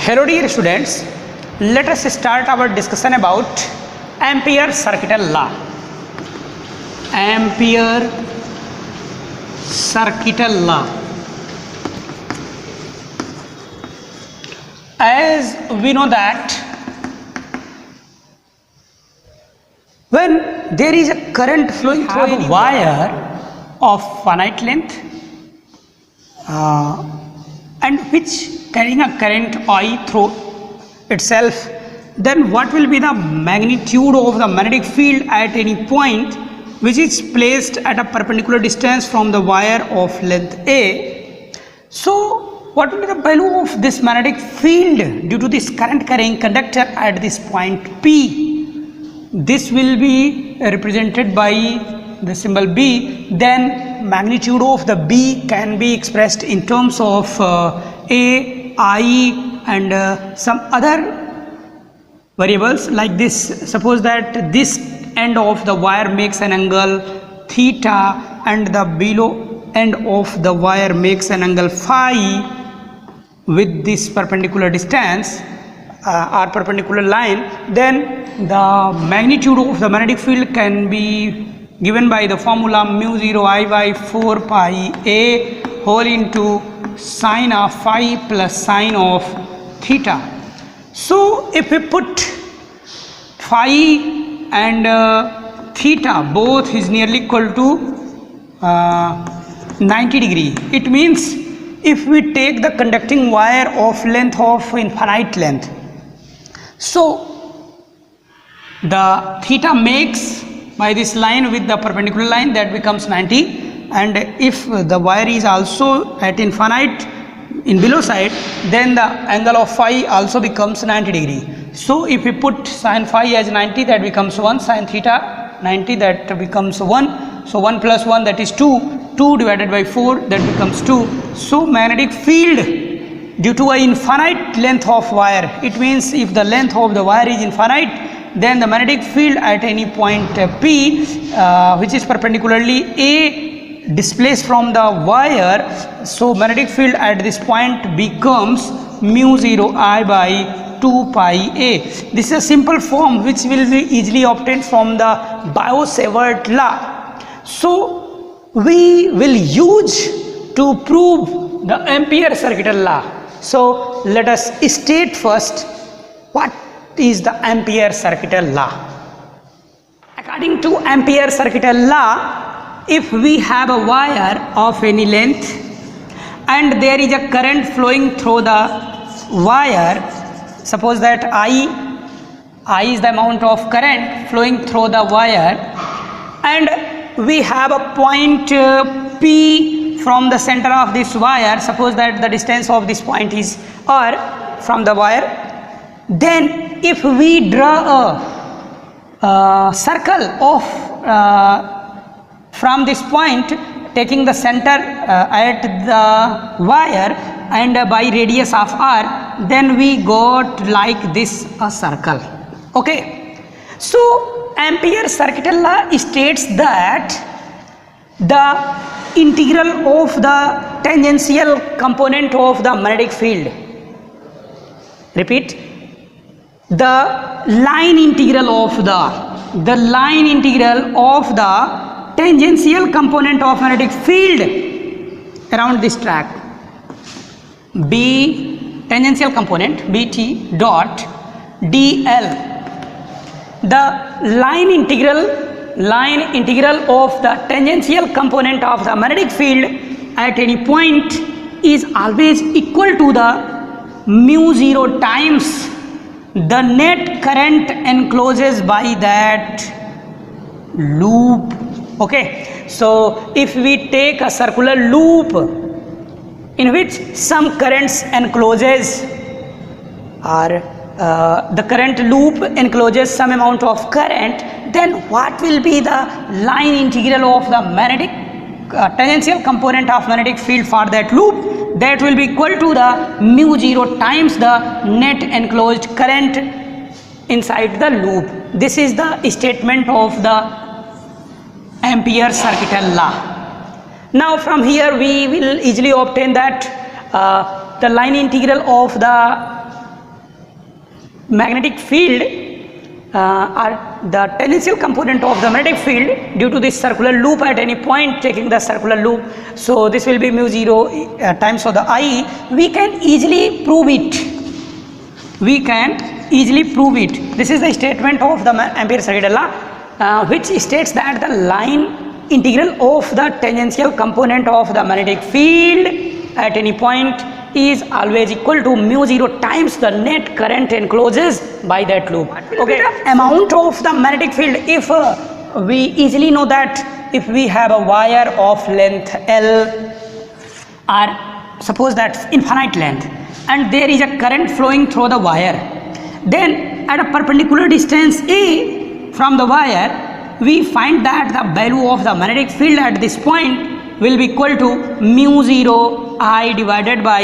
Hello dear students, let us start our discussion about Ampere circuital law. Ampere circuital law. As we know that when there is a current flowing through a wire of finite length and which carrying a current I through itself, then what will be the magnitude of the magnetic field at any point which is placed at a perpendicular distance from the wire of length A. So what will be the value of this magnetic field due to this current carrying conductor at this point P? This will be represented by the symbol B. Then magnitude of the B can be expressed in terms of A, I and some other variables like this. Suppose that this end of the wire makes an angle theta and the below end of the wire makes an angle phi with this perpendicular distance or perpendicular line, then the magnitude of the magnetic field can be given by the formula mu 0 I by 4 pi A whole into sine of phi plus sine of theta. So if we put phi and theta both is nearly equal to 90 degree, it means if we take the conducting wire of length of infinite length, so the theta makes by this line with the perpendicular line, that becomes 90, and if the wire is also at infinite in below side, then the angle of phi also becomes 90 degree. So if we put sin phi as 90, that becomes 1, sin theta 90, that becomes 1, so 1 plus 1, that is 2, 2 divided by 4, that becomes 2. So magnetic field due to a infinite length of wire, it means if the length of the wire is infinite, then the magnetic field at any point P which is perpendicularly A displaced from the wire, so magnetic field at this point becomes mu 0 I by 2 pi A. This is a simple form which will be easily obtained from the Biot-Savart law. So we will use to prove the Ampere circuital law. So let us state first what is the Ampere circuital law. According to Ampere circuital law, if we have a wire of any length and there is a current flowing through the wire, suppose that I is the amount of current flowing through the wire, and we have a point P from the center of this wire. Suppose that the distance of this point is R from the wire. Then if we draw a circle of from this point taking the center at the wire and by radius of R, then we got like this a circle. Okay, so Ampere circuital law states that the integral of the tangential component of the magnetic field, repeat, the line integral of the tangential component of magnetic field around this track, B tangential component BT dot dl, the line integral of the tangential component of the magnetic field at any point is always equal to the mu 0 times the net current encloses by that loop. Okay, so if we take a circular loop in which some currents encloses or the current loop encloses some amount of current, then what will be the line integral of the magnetic tangential component of magnetic field for that loop? That will be equal to the mu 0 times the net enclosed current inside the loop. This is the statement of the Ampere circuital law. Now from here we will easily obtain that the line integral of the magnetic field or the tangential component of the magnetic field due to this circular loop at any point taking the circular loop. So this will be mu 0 times of the I. We can easily prove it. We can easily prove it. This is the statement of the Ampere circuit law, which states that the line integral of the tangential component of the magnetic field at any point is always equal to mu 0 times the net current encloses by that loop. Okay, the amount of the magnetic field, if we easily know that if we have a wire of length L or suppose that infinite length and there is a current flowing through the wire, then at a perpendicular distance A from the wire, we find that the value of the magnetic field at this point will be equal to mu 0 I divided by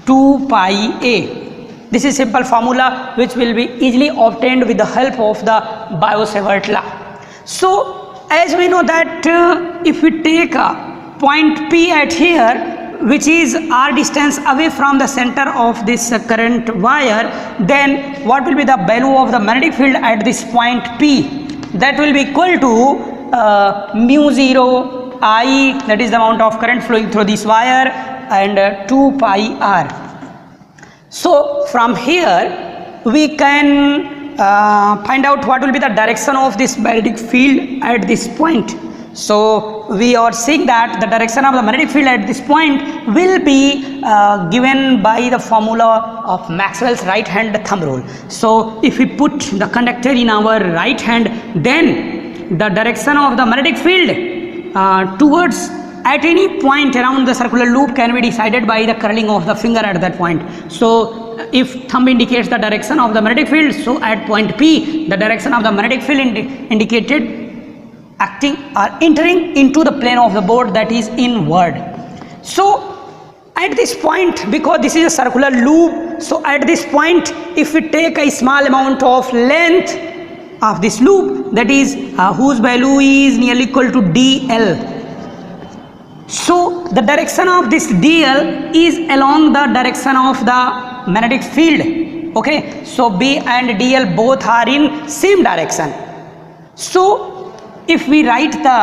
2 pi A. This is simple formula which will be easily obtained with the help of the Biot-Savart law. So as we know that if we take a point P at here, which is r distance away from the center of this current wire, then what will be the value of the magnetic field at this point P? That will be equal to mu 0 I, that is the amount of current flowing through this wire, and 2 pi r. So from here we can find out what will be the direction of this magnetic field at this point. So we are seeing that the direction of the magnetic field at this point will be given by the formula of Maxwell's right hand thumb rule. So if we put the conductor in our right hand, then the direction of the magnetic field towards at any point around the circular loop can be decided by the curling of the finger at that point. So if thumb indicates the direction of the magnetic field, so at point P the direction of the magnetic field indicated acting or entering into the plane of the board, that is inward. So at this point, because this is a circular loop, so at this point if we take a small amount of length of this loop, that is whose value is nearly equal to dl, so the direction of this dl is along the direction of the magnetic field. Okay, so B and dl both are in same direction. So if we write the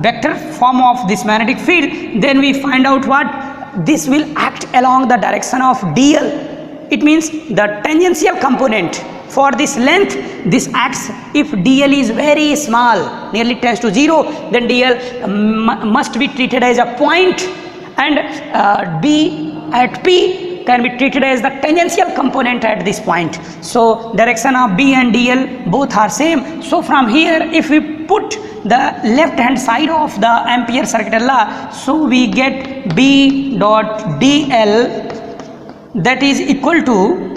vector form of this magnetic field, then we find out what this will act along the direction of dl. It means the tangential component for this length, this acts if dl is very small, nearly tends to 0, then dl must be treated as a point, and B at P can be treated as the tangential component at this point. So direction of B and dl both are same. So from here if we put the left hand side of the Ampere circuit law, so we get B dot dl, that is equal to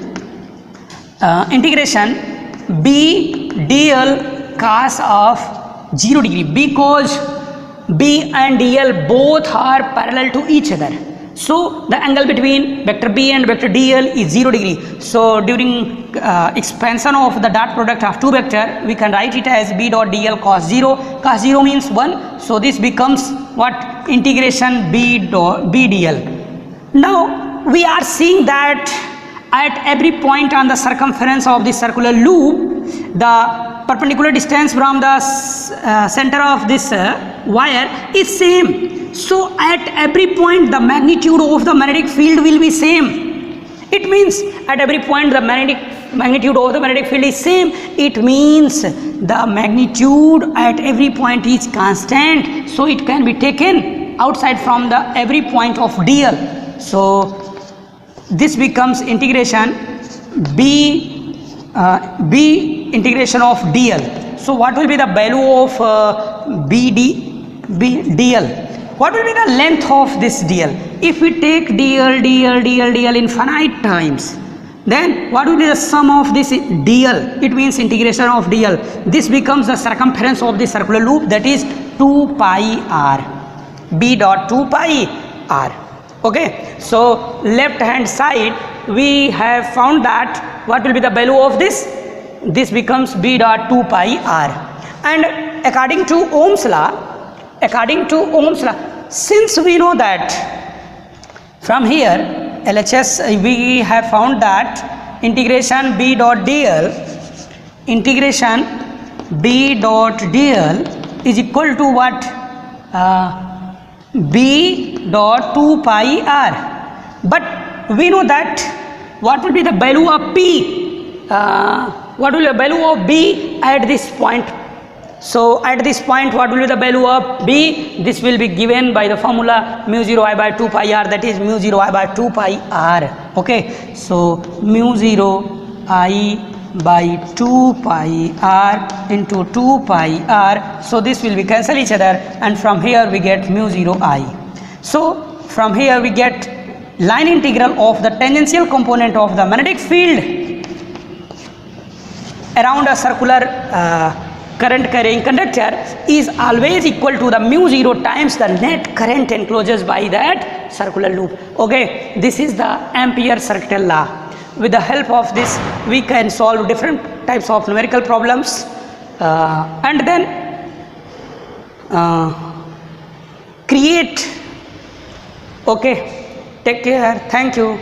integration B dl cos of 0 degree, because B and dl both are parallel to each other. So the angle between vector B and vector dl is 0 degree. So during expansion of the dot product of two vector, we can write it as B dot dl cos 0. Cos 0 means 1. So this becomes what? Integration B dl. Now we are seeing that at every point on the circumference of this circular loop, the perpendicular distance from the center of this wire is same. So at every point the magnitude of the magnetic field will be same. It means at every point the magnitude of the magnetic field is same. It means the magnitude at every point is constant. So it can be taken outside from the every point of dl. So this becomes integration B integration of dl. So what will be the value of B dl? What will be the length of this dl? If we take dl infinite times, then what will be the sum of this dl? It means integration of dl. This becomes the circumference of the circular loop, that is 2 pi r. B dot 2 pi r. Okay, so left hand side we have found that what will be the value of this? This becomes B dot 2 pi r. And according to Ohm's law, since we know that from here LHS we have found that integration B dot dl is equal to what? B dot 2 pi r. But we know that what will be the value of P? What will be the value of B at this point? So at this point, what will be the value of B? This will be given by the formula mu 0 I by 2 pi r, that is mu 0 I by 2 pi r. Okay, so mu 0 I by 2 pi r into 2 pi r. So this will be cancel each other, and from here we get mu 0 I. So from here we get line integral of the tangential component of the magnetic field around a circular current carrying conductor is always equal to the mu 0 times the net current enclosures by that circular loop. Okay, this is the Ampere circuital law. With the help of this we can solve different types of numerical problems and then create. Okay, take care, thank you.